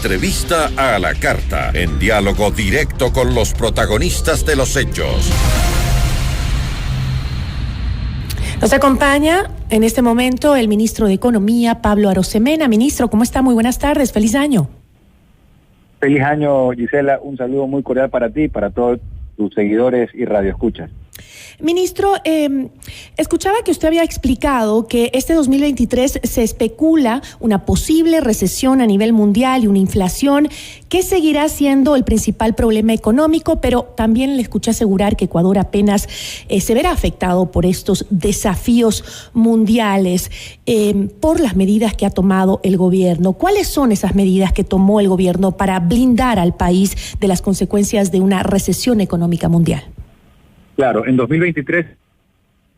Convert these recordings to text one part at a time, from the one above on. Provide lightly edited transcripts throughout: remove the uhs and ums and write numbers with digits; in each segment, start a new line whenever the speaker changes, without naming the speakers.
entrevista a la carta, en diálogo directo con los protagonistas de los hechos.
Nos acompaña en este momento el ministro de Economía, Pablo Arosemena. Ministro, ¿cómo está? Muy buenas tardes, feliz año.
Feliz año, Gisela, un saludo muy cordial para ti, para todos tus seguidores y radioescuchas.
Ministro, escuchaba que usted había explicado que este 2023 se especula una posible recesión a nivel mundial y una inflación que seguirá siendo el principal problema económico, pero también le escuché asegurar que Ecuador apenas se verá afectado por estos desafíos mundiales por las medidas que ha tomado el gobierno. ¿Cuáles son esas medidas que tomó el gobierno para blindar al país de las consecuencias de una recesión económica mundial?
Claro, en 2023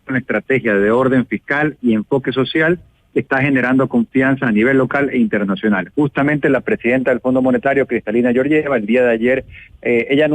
una estrategia de orden fiscal y enfoque social está generando confianza a nivel local e internacional. Justamente la presidenta del Fondo Monetario, Kristalina Georgieva, el día de ayer, ella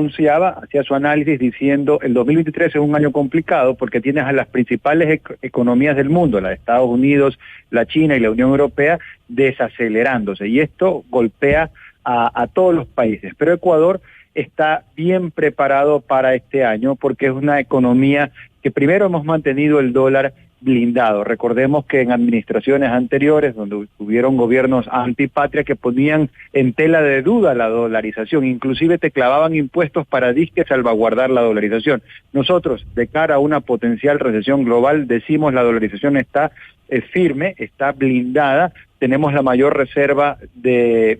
hacía su análisis diciendo el 2023 es un año complicado porque tienes a las principales economías del mundo, la de Estados Unidos, la China y la Unión Europea, desacelerándose, y esto golpea a todos los países. Pero Ecuador está bien preparado para este año porque es una economía que primero hemos mantenido el dólar blindado. Recordemos que en administraciones anteriores, donde tuvieron gobiernos antipatria que ponían en tela de duda la dolarización, inclusive te clavaban impuestos para disque salvaguardar la dolarización. Nosotros, de cara a una potencial recesión global, decimos la dolarización está firme, está blindada. Tenemos la mayor reserva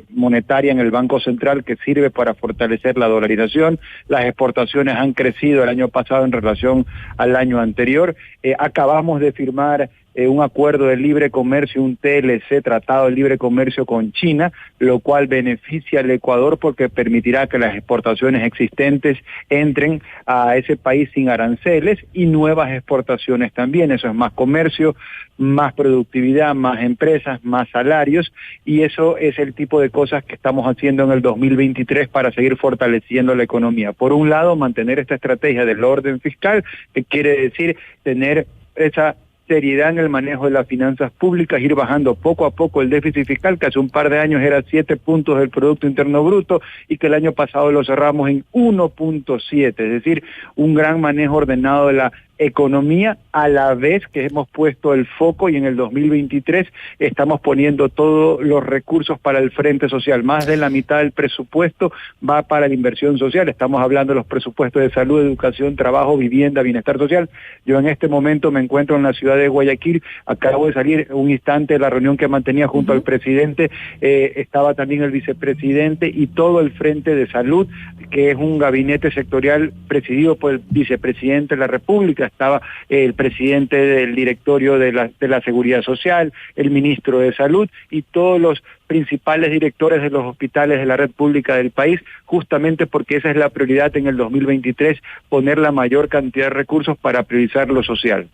monetaria en el Banco Central que sirve para fortalecer la dolarización. Las exportaciones han crecido el año pasado en relación al año anterior. Acabamos de firmar un acuerdo de libre comercio, un TLC, Tratado de Libre Comercio con China, lo cual beneficia al Ecuador porque permitirá que las exportaciones existentes entren a ese país sin aranceles y nuevas exportaciones también. Eso es más comercio, más productividad, más empresas, más salarios, y eso es el tipo de cosas que estamos haciendo en el 2023 para seguir fortaleciendo la economía. Por un lado, mantener esta estrategia del orden fiscal, que quiere decir tener esa seriedad en el manejo de las finanzas públicas, ir bajando poco a poco el déficit fiscal, que hace un par de años era 7 puntos del Producto Interno Bruto y que el año pasado lo cerramos en 1.7, es decir, un gran manejo ordenado de la economía, a la vez que hemos puesto el foco y en el 2023 estamos poniendo todos los recursos para el frente social. Más de la mitad del presupuesto va para la inversión social. Estamos hablando de los presupuestos de salud, educación, trabajo, vivienda, bienestar social. Yo en este momento me encuentro en la ciudad de Guayaquil, acabo de salir un instante de la reunión que mantenía junto al presidente, estaba también el vicepresidente y todo el frente de salud, que es un gabinete sectorial presidido por el vicepresidente de la República. Estaba el presidente del directorio de la Seguridad Social, el ministro de Salud y todos los principales directores de los hospitales de la red pública del país, justamente porque esa es la prioridad en el 2023, poner la mayor cantidad de recursos para priorizar lo social.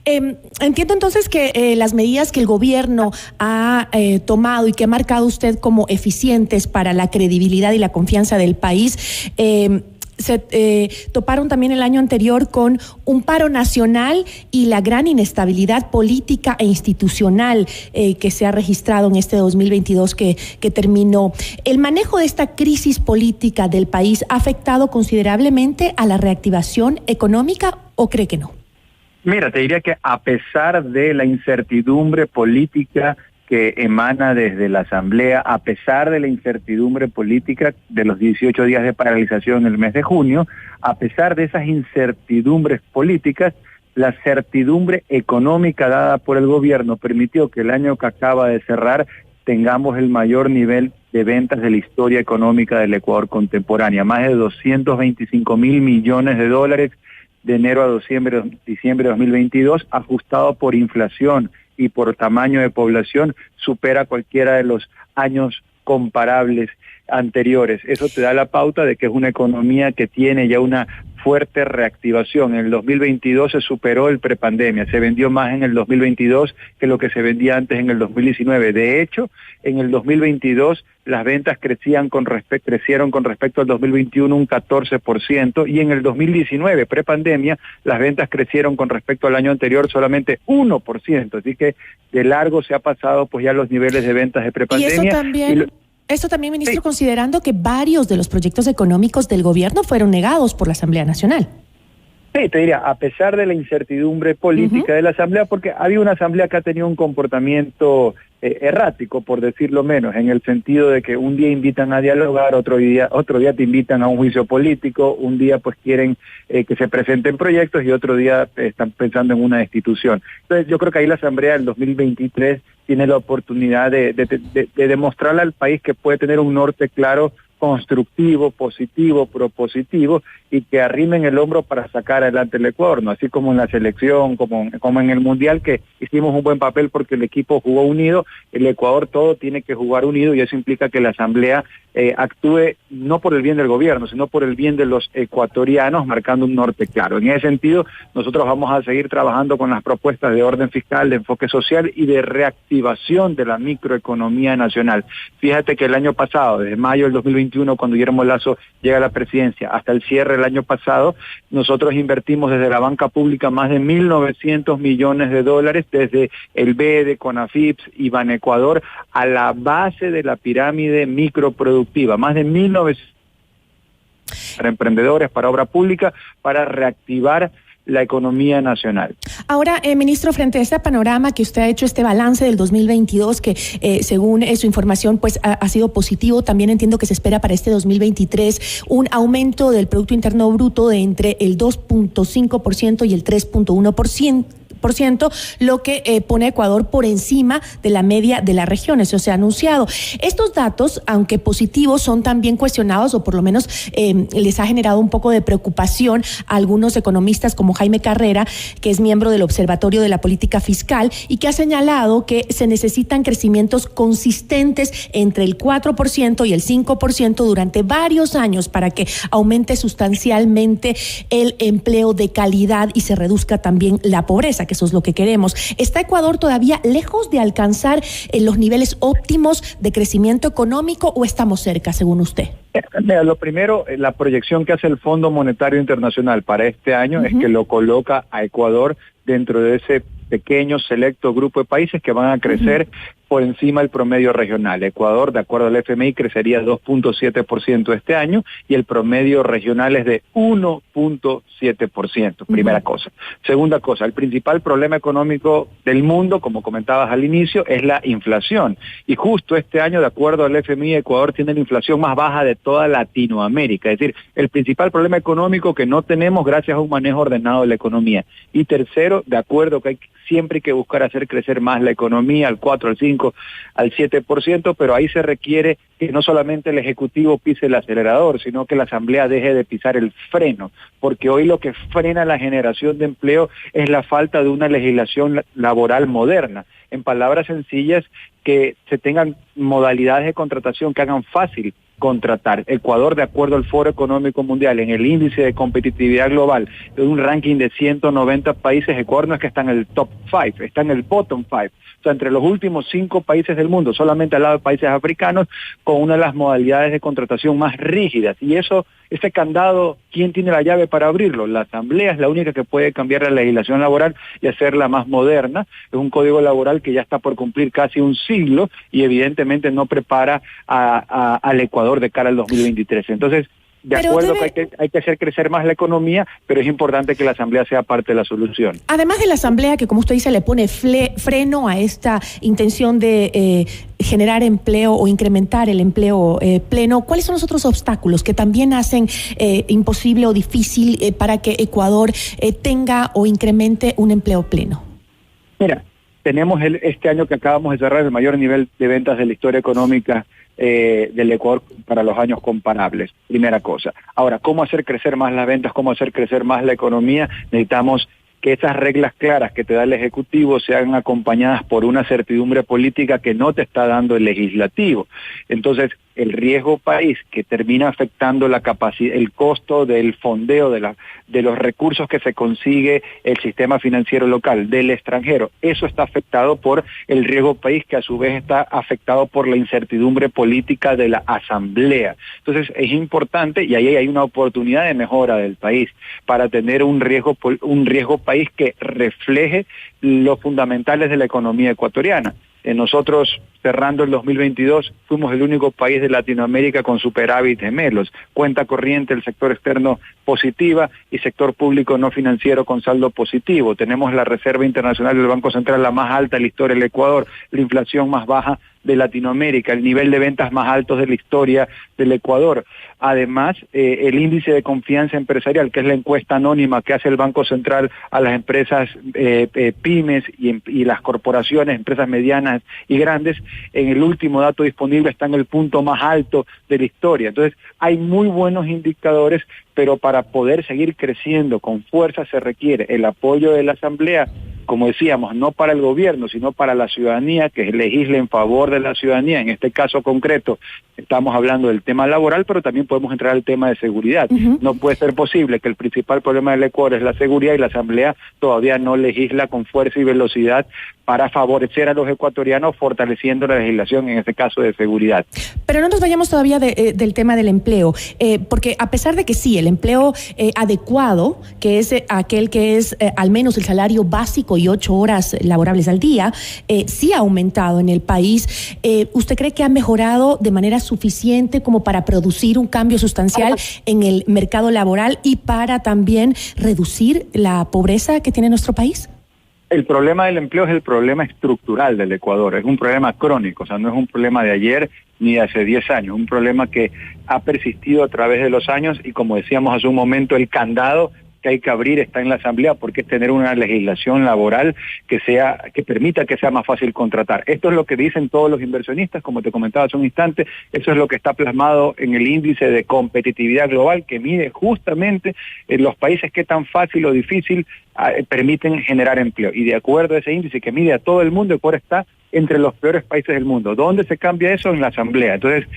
Entiendo entonces que las medidas que el gobierno ha tomado y que ha marcado usted como eficientes para la credibilidad y la confianza del país, se toparon también el año anterior con un paro nacional y la gran inestabilidad política e institucional que se ha registrado en este 2022 que terminó. ¿El manejo de esta crisis política del país ha afectado considerablemente a la reactivación económica o cree que no?
Mira, te diría que a pesar de la incertidumbre política que emana desde la Asamblea, a pesar de la incertidumbre política de los 18 días de paralización en el mes de junio, a pesar de esas incertidumbres políticas, la certidumbre económica dada por el gobierno permitió que el año que acaba de cerrar tengamos el mayor nivel de ventas de la historia económica del Ecuador contemporánea, más de 225.000 millones de dólares de enero a diciembre de 2022, ajustado por inflación y por tamaño de población, supera cualquiera de los años comparables anteriores. Eso te da la pauta de que es una economía que tiene ya una fuerte reactivación. En el 2022 se superó el prepandemia, se vendió más en el 2022 que lo que se vendía antes en el 2019. De hecho, en el 2022 las ventas crecieron con respecto al 2021 un 14%, y en el 2019, prepandemia, las ventas crecieron con respecto al año anterior solamente 1%, así que de largo se ha pasado pues ya los niveles de ventas de prepandemia.
Y eso también... Esto también, ministro, considerando que varios de los proyectos económicos del gobierno fueron negados por la Asamblea Nacional.
Sí, te diría, a pesar de la incertidumbre política de la Asamblea, porque había una Asamblea que ha tenido un comportamiento errático, por decirlo menos, en el sentido de que un día invitan a dialogar, otro día te invitan a un juicio político, un día pues quieren que se presenten proyectos y otro día están pensando en una destitución. Entonces yo creo que ahí la Asamblea del 2023 tiene la oportunidad de demostrarle al país que puede tener un norte claro, constructivo, positivo, propositivo, y que arrimen el hombro para sacar adelante el Ecuador, ¿no? Así como en la selección, como en el Mundial, que hicimos un buen papel porque el equipo jugó unido, el Ecuador todo tiene que jugar unido, y eso implica que la Asamblea actúe no por el bien del gobierno, sino por el bien de los ecuatorianos, marcando un norte claro. En ese sentido, nosotros vamos a seguir trabajando con las propuestas de orden fiscal, de enfoque social y de reactivación de la microeconomía nacional. Fíjate que el año pasado, desde mayo del 2021, cuando Guillermo Lasso llega a la presidencia, hasta el cierre del año pasado, nosotros invertimos desde la banca pública más de 1.900 millones de dólares, desde el BEDE, CONAFIPS y Banecuador, a la base de la pirámide microproductiva, más de 1.900 para emprendedores, para obra pública, para reactivar la economía nacional.
Ahora, ministro, frente a este panorama que usted ha hecho, este balance del 2022, que según su información pues ha sido positivo, también entiendo que se espera para este 2023 un aumento del Producto Interno Bruto de entre el 2.5% y el 3.1%. Lo que pone a Ecuador por encima de la media de la región, eso se ha anunciado. Estos datos, aunque positivos, son también cuestionados, o por lo menos les ha generado un poco de preocupación a algunos economistas como Jaime Carrera, que es miembro del Observatorio de la Política Fiscal, y que ha señalado que se necesitan crecimientos consistentes entre el 4% y el 5% durante varios años para que aumente sustancialmente el empleo de calidad y se reduzca también la pobreza, que eso es lo que queremos. ¿Está Ecuador todavía lejos de alcanzar los niveles óptimos de crecimiento económico o estamos cerca, según usted?
Mira, lo primero, la proyección que hace el Fondo Monetario Internacional para este año es que lo coloca a Ecuador dentro de ese pequeño, selecto grupo de países que van a crecer por encima del promedio regional. Ecuador, de acuerdo al FMI, crecería 2.7% este año y el promedio regional es de 1.7%, primera cosa. Segunda cosa, el principal problema económico del mundo, como comentabas al inicio, es la inflación. Y justo este año, de acuerdo al FMI, Ecuador tiene la inflación más baja de toda Latinoamérica. Es decir, el principal problema económico que no tenemos gracias a un manejo ordenado de la economía. Y tercero, de acuerdo que siempre hay que buscar hacer crecer más la economía al 4, al 5, al 7%, pero ahí se requiere que no solamente el Ejecutivo pise el acelerador, sino que la Asamblea deje de pisar el freno, porque hoy lo que frena la generación de empleo es la falta de una legislación laboral moderna. En palabras sencillas, que se tengan modalidades de contratación que hagan fácil contratar. Ecuador, de acuerdo al Foro Económico Mundial, en el índice de competitividad global, de un ranking de 190 países, Ecuador no es que está en el top 5, está en el bottom 5. O sea, entre los últimos 5 países del mundo, solamente al lado de países africanos, con una de las modalidades de contratación más rígidas. Y eso, ese candado, ¿quién tiene la llave para abrirlo? La Asamblea es la única que puede cambiar la legislación laboral y hacerla más moderna. Es un código laboral que ya está por cumplir casi un siglo y evidentemente no prepara al Ecuador de cara al 2023. Entonces, de acuerdo que hay que hacer crecer más la economía, pero es importante que la Asamblea sea parte de la solución.
Además de la Asamblea, que como usted dice, le pone freno a esta intención de generar empleo o incrementar el empleo pleno, ¿cuáles son los otros obstáculos que también hacen imposible o difícil para que Ecuador tenga o incremente un empleo pleno?
Mira, tenemos este año que acabamos de cerrar el mayor nivel de ventas de la historia económica del Ecuador para los años comparables, primera cosa. Ahora, ¿cómo hacer crecer más las ventas? ¿Cómo hacer crecer más la economía? Necesitamos que esas reglas claras que te da el Ejecutivo sean acompañadas por una certidumbre política que no te está dando el Legislativo. Entonces, el riesgo país que termina afectando la capacidad, el costo del fondeo de los recursos que se consigue el sistema financiero local del extranjero, eso está afectado por el riesgo país que a su vez está afectado por la incertidumbre política de la Asamblea. Entonces es importante y ahí hay una oportunidad de mejora del país para tener un riesgo país que refleje los fundamentales de la economía ecuatoriana. Nosotros, cerrando el 2022, fuimos el único país de Latinoamérica con superávit gemelos, cuenta corriente del sector externo positiva y sector público no financiero con saldo positivo. Tenemos la Reserva Internacional del Banco Central la más alta de la historia del Ecuador, la inflación más baja de Latinoamérica, el nivel de ventas más alto de la historia del Ecuador. Además, el índice de confianza empresarial, que es la encuesta anónima que hace el Banco Central a las empresas pymes y las corporaciones, empresas medianas y grandes, en el último dato disponible está en el punto más alto de la historia. Entonces, hay muy buenos indicadores, pero para poder seguir creciendo con fuerza se requiere el apoyo de la Asamblea, como decíamos, no para el gobierno, sino para la ciudadanía, que legisle en favor de la ciudadanía. En este caso concreto, estamos hablando del tema laboral, pero también podemos entrar al tema de seguridad. No puede ser posible que el principal problema del Ecuador es la seguridad y la Asamblea todavía no legisla con fuerza y velocidad para favorecer a los ecuatorianos, fortaleciendo la legislación, en este caso de seguridad.
Pero no nos vayamos todavía del tema del empleo, porque a pesar de que sí, el empleo adecuado, que es aquel que es al menos el salario básico y 8 horas laborables al día, sí ha aumentado en el país. ¿Usted cree que ha mejorado de manera suficiente como para producir un cambio sustancial en el mercado laboral y para también reducir la pobreza que tiene nuestro país?
El problema del empleo es el problema estructural del Ecuador, es un problema crónico, o sea, no es un problema de ayer ni de hace 10 años, un problema que ha persistido a través de los años y, como decíamos hace un momento, el candado que hay que abrir está en la Asamblea, porque es tener una legislación laboral que permita que sea más fácil contratar. Esto es lo que dicen todos los inversionistas, como te comentaba hace un instante, eso es lo que está plasmado en el índice de competitividad global, que mide justamente en los países qué tan fácil o difícil permiten generar empleo. Y de acuerdo a ese índice que mide a todo el mundo, Ecuador está entre los peores países del mundo. ¿Dónde se cambia eso? En la Asamblea. Entonces,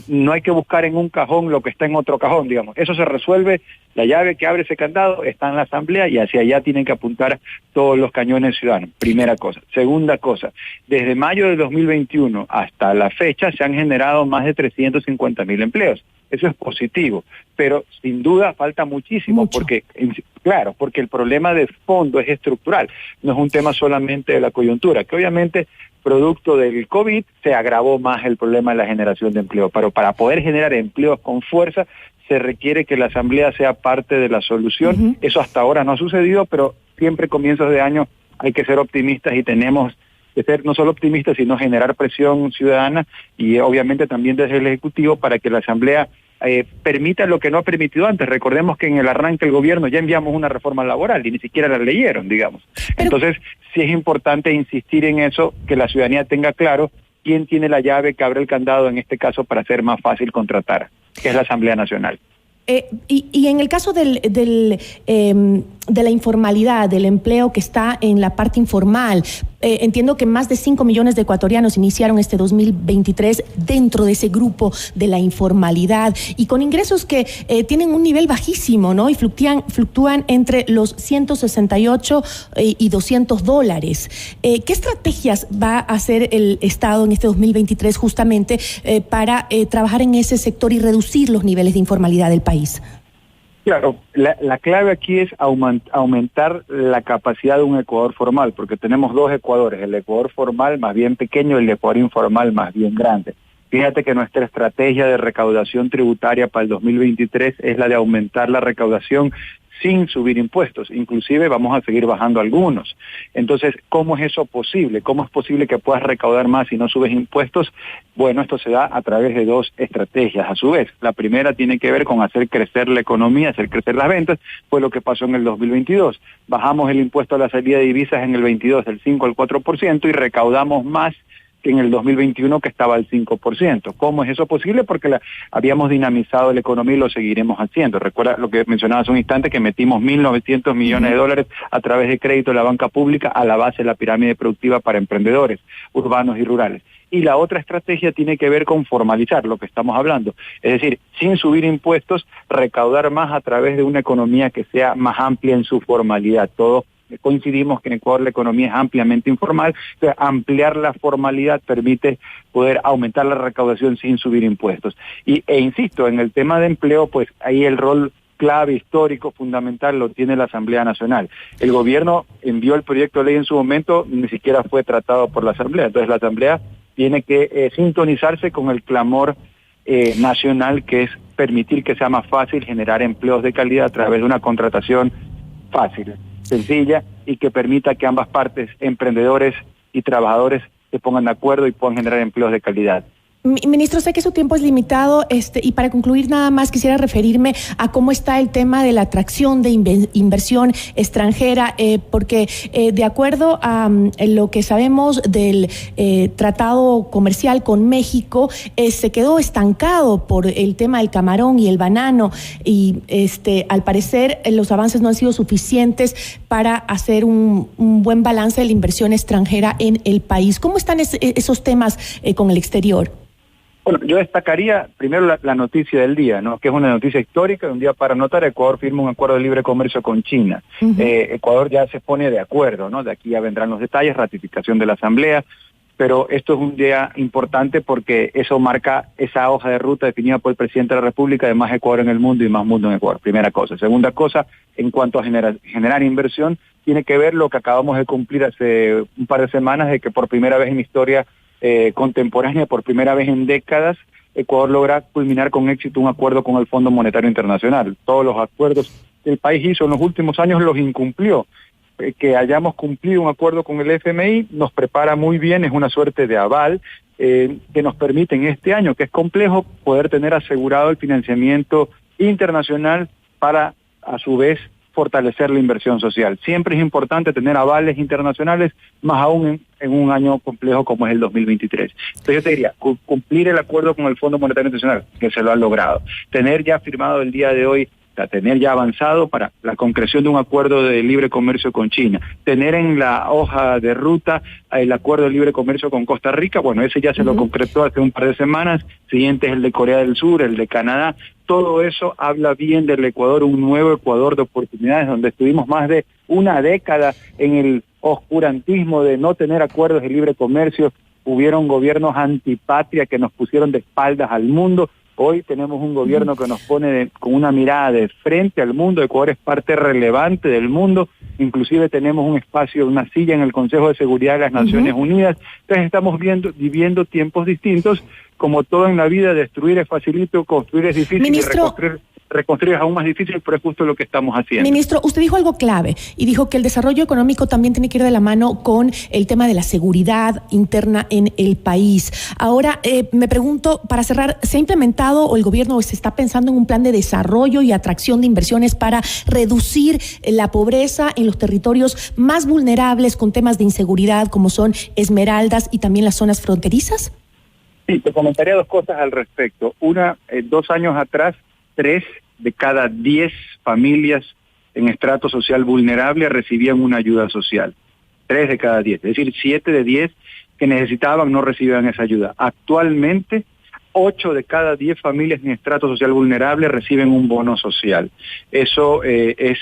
no hay que buscar en un cajón lo que está en otro cajón, digamos. Eso se resuelve, la llave que abre ese candado está en la Asamblea y hacia allá tienen que apuntar todos los cañones ciudadanos. Primera cosa. Segunda cosa, desde mayo de 2021 hasta la fecha se han generado más de 350.000 empleos. Eso es positivo, pero sin duda falta muchísimo. Porque el problema de fondo es estructural, no es un tema solamente de la coyuntura, que obviamente producto del COVID se agravó más el problema de la generación de empleo, pero para poder generar empleos con fuerza se requiere que la Asamblea sea parte de la solución. Eso hasta ahora no ha sucedido, pero siempre comienzos de año hay que ser optimistas y tenemos que ser no solo optimistas, sino generar presión ciudadana y obviamente también desde el Ejecutivo para que la Asamblea permita lo que no ha permitido antes. Recordemos que en el arranque del gobierno ya enviamos una reforma laboral y ni siquiera la leyeron, digamos. Entonces, sí es importante insistir en eso, que la ciudadanía tenga claro quién tiene la llave que abre el candado, en este caso, para hacer más fácil contratar, que es la Asamblea Nacional.
Y en el caso de la informalidad, del empleo que está en la parte informal, entiendo que más de 5 millones de ecuatorianos iniciaron este 2023 dentro de ese grupo de la informalidad y con ingresos que tienen un nivel bajísimo, ¿no? Y fluctúan entre los 168 y $200. ¿Qué estrategias va a hacer el Estado en este 2023 justamente para trabajar en ese sector y reducir los niveles de informalidad del país?
Claro, la clave aquí es aumentar la capacidad de un Ecuador formal, porque tenemos dos Ecuadores, el Ecuador formal más bien pequeño y el Ecuador informal más bien grande. Fíjate que nuestra estrategia de recaudación tributaria para el 2023 es la de aumentar la recaudación sin subir impuestos, inclusive vamos a seguir bajando algunos. Entonces, ¿cómo es eso posible? ¿Cómo es posible que puedas recaudar más si no subes impuestos? Bueno, esto se da a través de dos estrategias a su vez. La primera tiene que ver con hacer crecer la economía, hacer crecer las ventas, fue lo que pasó en el 2022. Bajamos el impuesto a la salida de divisas en el 22 del 5 al 4% y recaudamos más que en el 2021 que estaba al 5%. ¿Cómo es eso posible? Porque habíamos dinamizado la economía y lo seguiremos haciendo. Recuerda lo que mencionaba hace un instante, que metimos 1.900 millones de dólares a través de crédito de la banca pública a la base de la pirámide productiva para emprendedores urbanos y rurales. Y la otra estrategia tiene que ver con formalizar lo que estamos hablando. Es decir, sin subir impuestos, recaudar más a través de una economía que sea más amplia en su formalidad. Todos coincidimos que en Ecuador la economía es ampliamente informal, entonces ampliar la formalidad permite poder aumentar la recaudación sin subir impuestos. E insisto, en el tema de empleo, pues ahí el rol clave, histórico, fundamental, lo tiene la Asamblea Nacional. El gobierno envió el proyecto de ley en su momento, ni siquiera fue tratado por la Asamblea. Entonces la Asamblea tiene que sintonizarse con el clamor nacional, que es permitir que sea más fácil generar empleos de calidad a través de una contratación fácil, sencilla, y que permita que ambas partes, emprendedores y trabajadores, se pongan de acuerdo y puedan generar empleos de calidad.
Ministro, sé que su tiempo es limitado, y para concluir nada más quisiera referirme a cómo está el tema de la atracción de inversión extranjera, porque de acuerdo a lo que sabemos del tratado comercial con México, se quedó estancado por el tema del camarón y el banano, y al parecer los avances no han sido suficientes para hacer un buen balance de la inversión extranjera en el país. ¿Cómo están esos temas con el exterior?
Bueno, yo destacaría primero la noticia del día, ¿no? Que es una noticia histórica, un día para anotar. Ecuador firma un acuerdo de libre comercio con China. Ecuador ya se pone de acuerdo, ¿no? De aquí ya vendrán los detalles, ratificación de la Asamblea, pero esto es un día importante porque eso marca esa hoja de ruta definida por el presidente de la República de más Ecuador en el mundo y más mundo en Ecuador, primera cosa. Segunda cosa, en cuanto a generar inversión, tiene que ver lo que acabamos de cumplir hace un par de semanas, de que por primera vez en la historia contemporánea, por primera vez en décadas, Ecuador logra culminar con éxito un acuerdo con el Fondo Monetario Internacional. Todos los acuerdos que el país hizo en los últimos años los incumplió. Que hayamos cumplido un acuerdo con el FMI nos prepara muy bien, es una suerte de aval que nos permite en este año, que es complejo, poder tener asegurado el financiamiento internacional para, a su vez, fortalecer la inversión social. Siempre es importante tener avales internacionales, más aún en un año complejo como es el 2023. Entonces yo te diría, cumplir el acuerdo con el Fondo Monetario Internacional, que se lo han logrado. Tener ya firmado el día de hoy, tener ya avanzado para la concreción de un acuerdo de libre comercio con China, tener en la hoja de ruta el acuerdo de libre comercio con Costa Rica, bueno, ese ya se lo concretó hace un par de semanas, siguiente es el de Corea del Sur, el de Canadá. Todo eso habla bien del Ecuador, un nuevo Ecuador de oportunidades, donde estuvimos más de una década en el oscurantismo de no tener acuerdos de libre comercio, hubieron gobiernos antipatria que nos pusieron de espaldas al mundo. Hoy tenemos un gobierno que nos pone con una mirada de frente al mundo. Ecuador es parte relevante del mundo, inclusive tenemos un espacio, una silla en el Consejo de Seguridad de las Naciones Unidas. Entonces estamos viviendo tiempos distintos. Como todo en la vida, destruir es facilito, construir es difícil.
Ministro,
y reconstruir es aún más difícil, pero es justo lo que estamos haciendo.
Ministro, usted dijo algo clave y dijo que el desarrollo económico también tiene que ir de la mano con el tema de la seguridad interna en el país. Ahora, me pregunto, para cerrar, ¿se ha implementado o el gobierno se está pensando en un plan de desarrollo y atracción de inversiones para reducir la pobreza en los territorios más vulnerables con temas de inseguridad como son Esmeraldas y también las zonas fronterizas?
Sí, te comentaría dos cosas al respecto. Una, 2 años atrás, 3 de cada 10 familias en estrato social vulnerable recibían una ayuda social. 3 de cada 10, es decir, 7 de 10 que necesitaban no recibían esa ayuda. Actualmente, 8 de cada 10 familias en estrato social vulnerable reciben un bono social. Eso es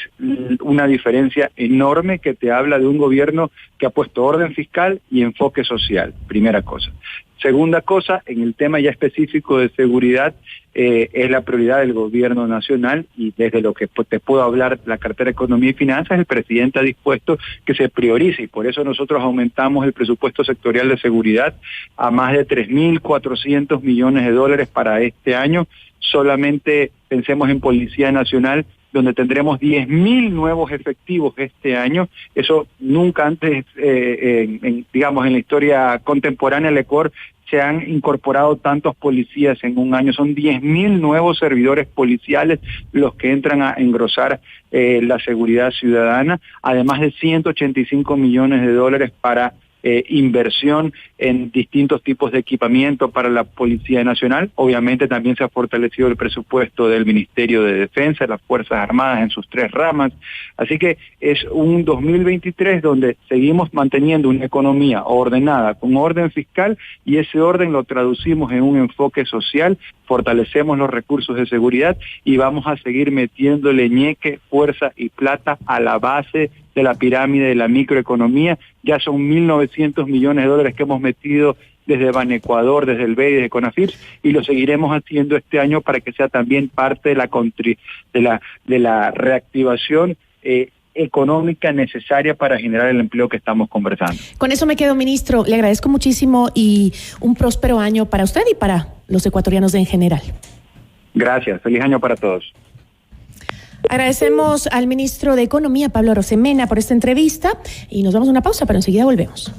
una diferencia enorme que te habla de un gobierno que ha puesto orden fiscal y enfoque social, primera cosa. Segunda cosa, en el tema ya específico de seguridad, es la prioridad del gobierno nacional y desde lo que te puedo hablar, la cartera de Economía y Finanzas, el presidente ha dispuesto que se priorice y por eso nosotros aumentamos el presupuesto sectorial de seguridad a más de 3.400 millones de dólares para este año. Solamente pensemos en Policía Nacional, donde tendremos 10.000 nuevos efectivos este año. Eso nunca antes, digamos, en la historia contemporánea del Ecuador, se han incorporado tantos policías en un año. Son 10.000 nuevos servidores policiales los que entran a engrosar la seguridad ciudadana, además de 185 millones de dólares para inversión en distintos tipos de equipamiento para la Policía Nacional. Obviamente también se ha fortalecido el presupuesto del Ministerio de Defensa, las Fuerzas Armadas en sus 3 ramas. Así que es un 2023 donde seguimos manteniendo una economía ordenada, con orden fiscal, y ese orden lo traducimos en un enfoque social, fortalecemos los recursos de seguridad y vamos a seguir metiéndole ñeque, fuerza y plata a la base de la pirámide de la microeconomía. Ya son 1.900 millones de dólares que hemos metido desde Banecuador, desde el BEI, desde CONAFIPS, y lo seguiremos haciendo este año para que sea también parte de la reactivación económica necesaria para generar el empleo que estamos conversando.
Con eso me quedo, ministro. Le agradezco muchísimo y un próspero año para usted y para los ecuatorianos en general.
Gracias. Feliz año para todos.
Agradecemos al ministro de Economía, Pablo Arosemena, por esta entrevista y nos vamos a una pausa, pero enseguida volvemos.